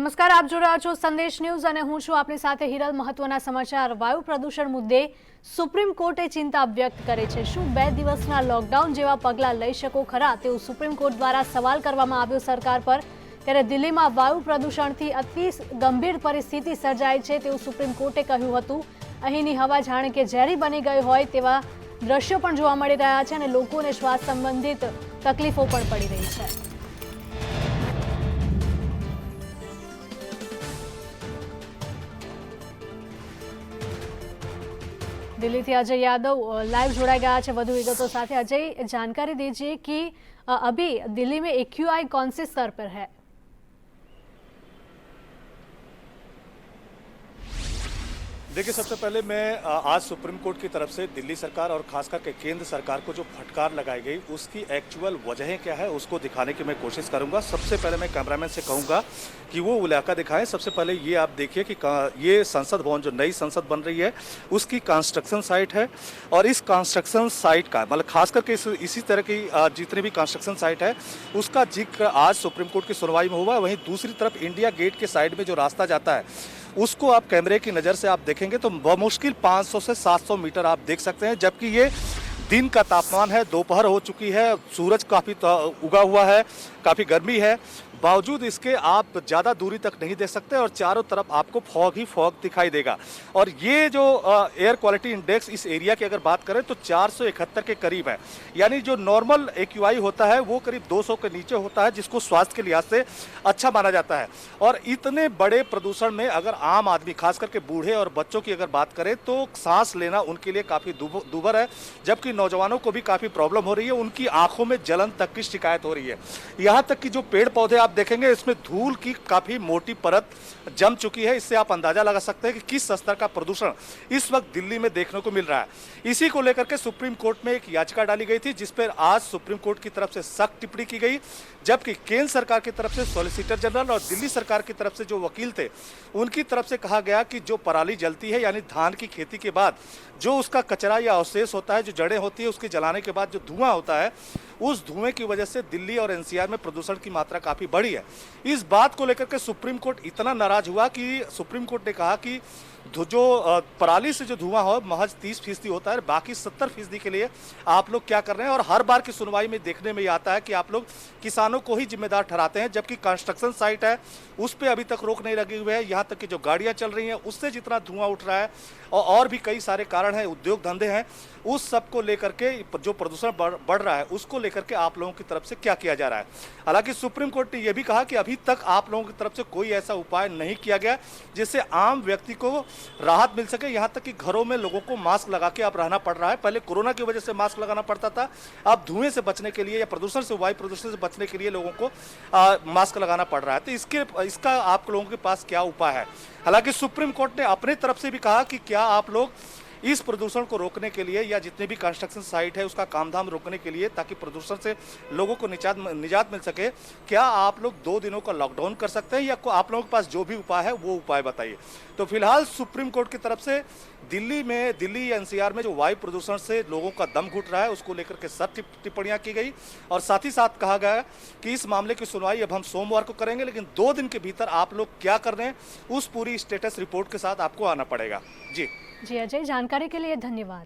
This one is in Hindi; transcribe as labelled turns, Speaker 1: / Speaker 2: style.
Speaker 1: નમસ્કાર, આપ જોઈ રહ્યા છો સંદેશ ન્યૂઝ અને હું છું આપની સાથે હિરલ। મહત્વના સમાચાર। વાયુ પ્રદૂષણ મુદ્દે સુપ્રીમ કોર્ટે ચિંતા વ્યક્ત કરી છે। શું 2 દિવસના લોકડાઉન જેવા પગલાં લઈ શકો ખરા તેવું સુપ્રીમ કોર્ટ દ્વારા સવાલ કરવામાં આવ્યો સરકાર પર। ત્યારે દિલ્હીમાં વાયુ પ્રદૂષણથી અતિ ગંભીર પરિસ્થિતિ સર્જાઈ છે તેવું સુપ્રીમ કોર્ટે કહ્યું હતું। અહીંની હવા જાણે કે ઝેરી બની ગઈ હોય તેવા દ્રશ્યો પણ જોવા મળી રહ્યા છે અને લોકોને શ્વાસ સંબંધિત તકલીફો પણ પડી રહી છે। दिल्ली से अजय यादव लाइव जोड़ा गया है વધુ વિગતો સાથે। अजय, जानकारी दीजिए कि अभी दिल्ली में AQI कौन से स्तर पर है?
Speaker 2: देखिए, सबसे पहले मैं आज सुप्रीम कोर्ट की तरफ से दिल्ली सरकार और खास करके केंद्र सरकार को जो फटकार लगाई गई उसकी एक्चुअल वजहें क्या है उसको दिखाने की मैं कोशिश करूंगा। सबसे पहले मैं कैमरामैन से कहूंगा कि वो इलाका दिखाएं। सबसे पहले ये आप देखिए कि ये संसद भवन जो नई संसद बन रही है उसकी कंस्ट्रक्शन साइट है और इस कंस्ट्रक्शन साइट का मतलब खास करके इसी तरह की जितनी भी कंस्ट्रक्शन साइट है उसका जिक्र आज सुप्रीम कोर्ट की सुनवाई में हुआ। वहीं दूसरी तरफ इंडिया गेट के साइड में जो रास्ता जाता है उसको आप कैमरे की नज़र से आप देखेंगे तो बमुश्किल 500 से 700 मीटर आप देख सकते हैं। जबकि ये दिन का तापमान है, दोपहर हो चुकी है, सूरज काफ़ी उगा हुआ है, काफ़ी गर्मी है, बावजूद इसके आप ज़्यादा दूरी तक नहीं देख सकते और चारों तरफ आपको फॉग ही फॉग दिखाई देगा। और ये जो एयर क्वालिटी इंडेक्स इस एरिया की अगर बात करें तो 471 के करीब है। यानी जो नॉर्मल AQI होता है वो करीब 200 के नीचे होता है, जिसको स्वास्थ्य के लिहाज से अच्छा माना जाता है। और इतने बड़े प्रदूषण में अगर आम आदमी खास करके बूढ़े और बच्चों की अगर बात करें तो सांस लेना उनके लिए काफ़ी दूभर है। जबकि नौजवानों को भी काफ़ी प्रॉब्लम हो रही है, उनकी आंखों में जलन तक की शिकायत हो रही है। यहाँ तक कि जो पेड़ पौधे आप देखेंगे इसमें धूल की काफी मोटी परत जम चुकी है। इससे आप अंदाजा लगा सकते हैं कि किस स्तर का प्रदूषण इस वक्त दिल्ली में देखने को मिल रहा है। इसी को लेकर के सुप्रीम कोर्ट में एक याचिका डाली गई थी जिस पर आज सुप्रीम कोर्ट की तरफ से सख्त टिप्पणी की गई। जबकि केंद्र सरकार की तरफ से सॉलिसिटर जनरल और दिल्ली सरकार की तरफ से जो वकील थे उनकी तरफ से कहा गया कि जो पराली जलती है यानी धान की खेती के बाद जो उसका कचरा या अवशेष होता है, जो जड़ें होती है, उसके जलाने के बाद जो धुआं होता है उस धुएं की वजह से दिल्ली और NCR में प्रदूषण की मात्रा काफ़ी बढ़ी है। इस बात को लेकर के सुप्रीम कोर्ट इतना नाराज हुआ कि सुप्रीम कोर्ट ने कहा कि जो पराली से जो धुआं हो महज 30% होता है, बाकी 70% के लिए आप लोग क्या कर रहे हैं। और हर बार की सुनवाई में देखने में आता है कि आप लोग किसानों को ही जिम्मेदार ठहराते हैं, जबकि कंस्ट्रक्शन साइट है उस पर अभी तक रोक नहीं लगी हुई है। यहाँ तक कि जो गाड़ियाँ चल रही हैं उससे जितना धुआं उठ रहा है और भी कई सारे कारण हैं, उद्योग धंधे हैं, उस सब को लेकर के जो प्रदूषण बढ़ रहा है उसको लेकर के आप लोगों की तरफ से क्या किया जा रहा है। हालांकि सुप्रीम कोर्ट ने यह भी कहा कि अभी तक आप लोगों की तरफ से कोई ऐसा उपाय नहीं किया गया जिससे आम व्यक्ति को राहत मिल सके। यहाँ तक कि घरों में लोगों को मास्क लगा के अब रहना पड़ रहा है। पहले कोरोना की वजह से मास्क लगाना पड़ता था, अब धुएं से बचने के लिए या प्रदूषण से, वायु प्रदूषण से बचने के लिए लोगों को मास्क लगाना पड़ रहा है। तो इसका आप लोगों के पास क्या उपाय है। हालांकि सुप्रीम कोर्ट ने अपनी तरफ से भी कहा कि क्या आप लोग इस प्रदूषण को रोकने के लिए या जितने भी कंस्ट्रक्शन साइट है उसका कामधाम रोकने के लिए ताकि प्रदूषण से लोगों को निजात मिल सके, क्या आप लोग 2 दिनों का लॉकडाउन कर सकते हैं या आप लोगों के पास जो भी उपाय है वो उपाय बताइए। तो फिलहाल सुप्रीम कोर्ट की तरफ से दिल्ली NCR में जो वायु प्रदूषण से लोगों का दम घुट रहा है उसको लेकर के सख्त टिप्पणियां की गई और साथ ही साथ कहा गया कि इस मामले की सुनवाई अब हम सोमवार को करेंगे, लेकिन 2 दिन के भीतर आप लोग क्या कर रहे हैं उस पूरी स्टेटस रिपोर्ट के साथ आपको आना पड़ेगा। जी
Speaker 1: अजय, जानकारी के लिए धन्यवाद।